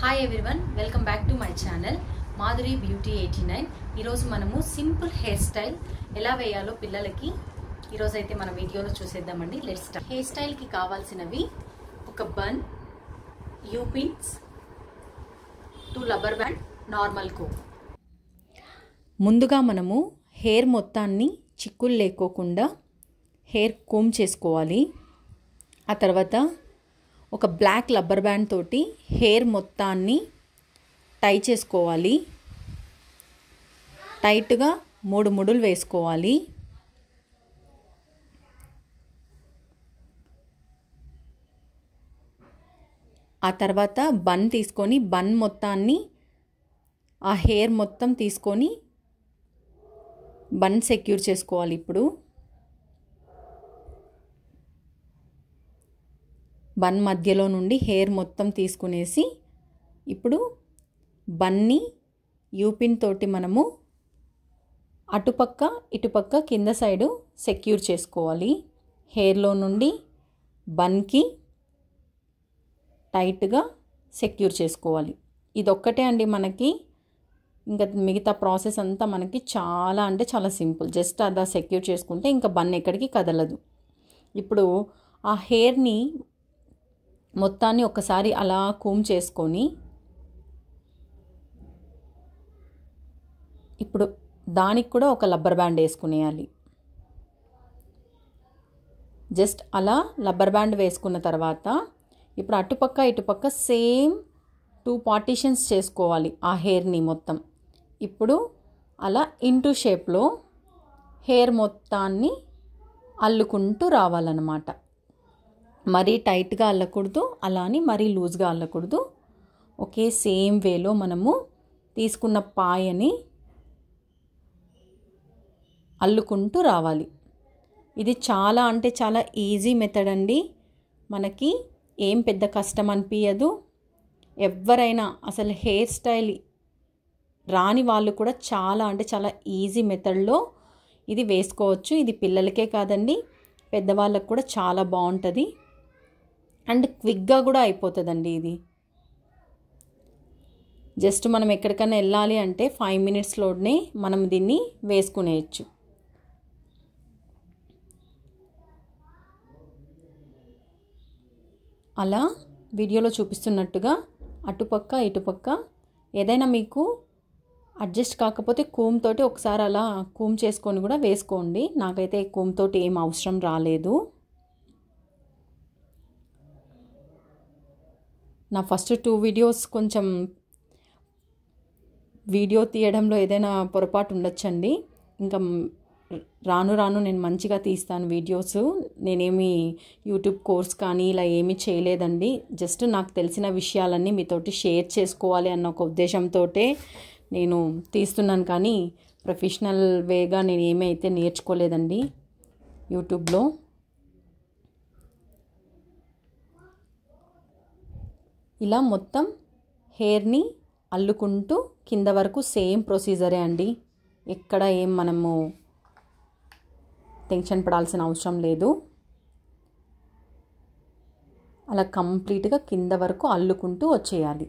Hi everyone, welcome back to my channel Madhuri beauty 89. ఈరోజు మనము simple hair style ఎలా వేయాలో పిల్లలకి ఈరోజు అయితే మన వీడియోలో చూసేద్దామండి. Let's start. హెయిర్ స్టైల్కి కావాల్సినవి ఒక bun, U pins, 2 rubber band, normal comb. ముందుగా మనము హెయిర్ మొత్తాన్ని చిక్కులు లేకోకుండా హెయిర్ కోమ్ చేసుకోవాలి. ఆ తర్వాత ఒక బ్లాక్ రబ్బర్ బ్యాండ్ తోటి హెయిర్ మొత్తాన్ని టై చేసుకోవాలి. టైట్గా 3 ముడులు వేసుకోవాలి. ఆ తర్వాత బన్ తీసుకొని బన్ మొత్తాన్ని ఆ హెయిర్ మొత్తం తీసుకొని బన్ సెక్యూర్ చేసుకోవాలి. ఇప్పుడు బన్ మధ్యలో నుండి హెయిర్ మొత్తం తీసుకునేసి ఇప్పుడు బన్ని యూపిన్ తోటి మనము అటుపక్క ఇటుపక్క కింద సైడు సెక్యూర్ చేసుకోవాలి. హెయిర్లో నుండి బన్కి టైట్గా సెక్యూర్ చేసుకోవాలి. ఇదొక్కటే అండి మనకి. ఇంకా మిగతా ప్రాసెస్ అంతా మనకి చాలా అంటే చాలా సింపుల్. జస్ట్ అలా సెక్యూర్ చేసుకుంటే ఇంకా బన్ ఎక్కడికి కదలదు. ఇప్పుడు ఆ హెయిర్ని మొత్తాన్ని ఒకసారి అలా కూమ్ చేసుకొని ఇప్పుడు దానికి కూడా ఒక రబ్బర్ బ్యాండ్ వేసుకునేయాలి. జస్ట్ అలా రబ్బర్ బ్యాండ్ వేసుకున్న తర్వాత ఇప్పుడు అటుపక్క ఇటుపక్క సేమ్ 2 పార్టీషన్స్ చేసుకోవాలి ఆ హెయిర్ని మొత్తం. ఇప్పుడు అలా ఇంటూ షేప్లో హెయిర్ మొత్తాన్ని అల్లుకుంటూ రావాలన్నమాట. మరీ టైట్గా అల్లకూడదు, అలా అని మరీ లూజ్గా అల్లకూడదు. ఒకే సేమ్ వేలో మనము తీసుకున్న పాయని అల్లుకుంటూ రావాలి. ఇది చాలా అంటే చాలా ఈజీ మెథడ్ అండి. మనకి ఏం పెద్ద కష్టం అనిపించదు. ఎవరైనా అసలు హెయిర్ స్టైల్ రాని వాళ్ళు కూడా చాలా అంటే చాలా ఈజీ మెథడ్లో ఇది వేసుకోవచ్చు. ఇది పిల్లలకే కాదండి, పెద్దవాళ్ళకు కూడా చాలా బాగుంటుంది అండ్ క్విక్గా కూడా అయిపోతుందండి. ఇది జస్ట్ మనం ఎక్కడికైనా వెళ్ళాలి అంటే 5 మినిట్స్లోనే మనం దీన్ని వేసుకునేయచ్చు. అలా వీడియోలో చూపిస్తున్నట్టుగా అటుపక్క ఇటుపక్క ఏదైనా మీకు అడ్జస్ట్ కాకపోతే కూమ్ తోటి ఒకసారి అలా కూమ్ చేసుకొని కూడా వేసుకోండి. నాకైతే కూమ్ తోటి ఏం అవసరం రాలేదు. నా ఫస్ట్ 2 వీడియోస్ కొంచెం వీడియో తీయడంలో ఏదైనా పొరపాటు ఉండొచ్చండి. ఇంకా రాను రాను నేను మంచిగా తీస్తాను వీడియోస్. నేనేమి యూట్యూబ్ కోర్స్ కానీ ఇలా ఏమీ చేయలేదండి. జస్ట్ నాకు తెలిసిన విషయాలన్నీ మీతోటి షేర్ చేసుకోవాలి అన్న ఒక ఉద్దేశంతో నేను తీస్తున్నాను. కానీ ప్రొఫెషనల్ వేగా నేను ఏమైతే నేర్చుకోలేదండి యూట్యూబ్లో. ఇలా మొత్తం హెయిర్ని అల్లుకుంటూ కింద వరకు సేమ్ ప్రొసీజరే అండి. ఎక్కడ ఏం మనము టెన్షన్ పడాల్సిన అవసరం లేదు. అలా కంప్లీట్గా కింద వరకు అల్లుకుంటూ వచ్చేయాలి.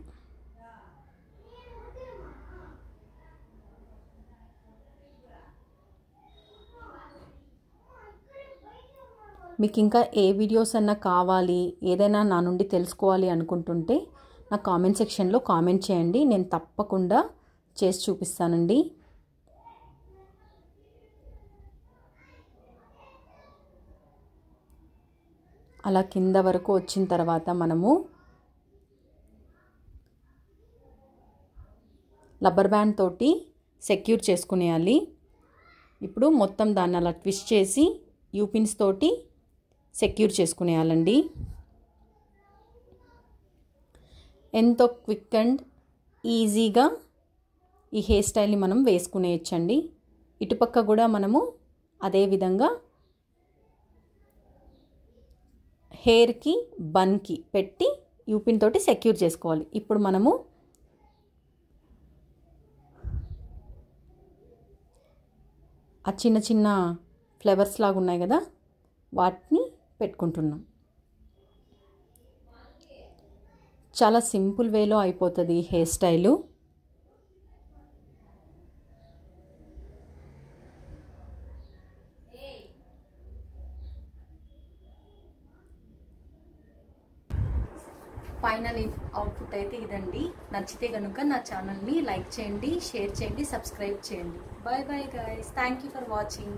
మీకు ఇంకా ఏ వీడియోస్ అన్నా కావాలి, ఏదైనా నా నుండి తెలుసుకోవాలి అనుకుంటుంటే నా కామెంట్ సెక్షన్లో కామెంట్ చేయండి. నేను తప్పకుండా చేసి చూపిస్తానండి. అలా కింద వరకు వచ్చిన తర్వాత మనము రబ్బర్ బ్యాండ్ తోటి సెక్యూర్ చేసుకునేయాలి. ఇప్పుడు మొత్తం దాన్ని అలా ట్విస్ట్ చేసి యూపిన్స్ తోటి సెక్యూర్ చేసుకునేయాలండి. ఎంతో క్విక్ అండ్ ఈజీగా ఈ హెయిర్ స్టైల్ని మనం వేసుకునేయచ్చండి. ఇటుపక్క కూడా మనము అదే విధంగా హెయిర్కి బన్కి పెట్టి యూపిన్ తోటి సెక్యూర్ చేసుకోవాలి. ఇప్పుడు మనము ఆ చిన్న చిన్న ఫ్లవర్స్ లాగా ఉన్నాయి కదా, వాటిని పెట్టుకుంటున్నాం. చాలా సింపుల్ వేలో అయిపోతుంది ఈ హెయిర్ స్టైలు. ఫైనల్ అవుట్పుట్ అయితే ఇదండి. నచ్చితే కనుక నా ఛానల్ని లైక్ చేయండి, షేర్ చేయండి, సబ్స్క్రైబ్ చేయండి. Bye bye guys. Thank you for watching.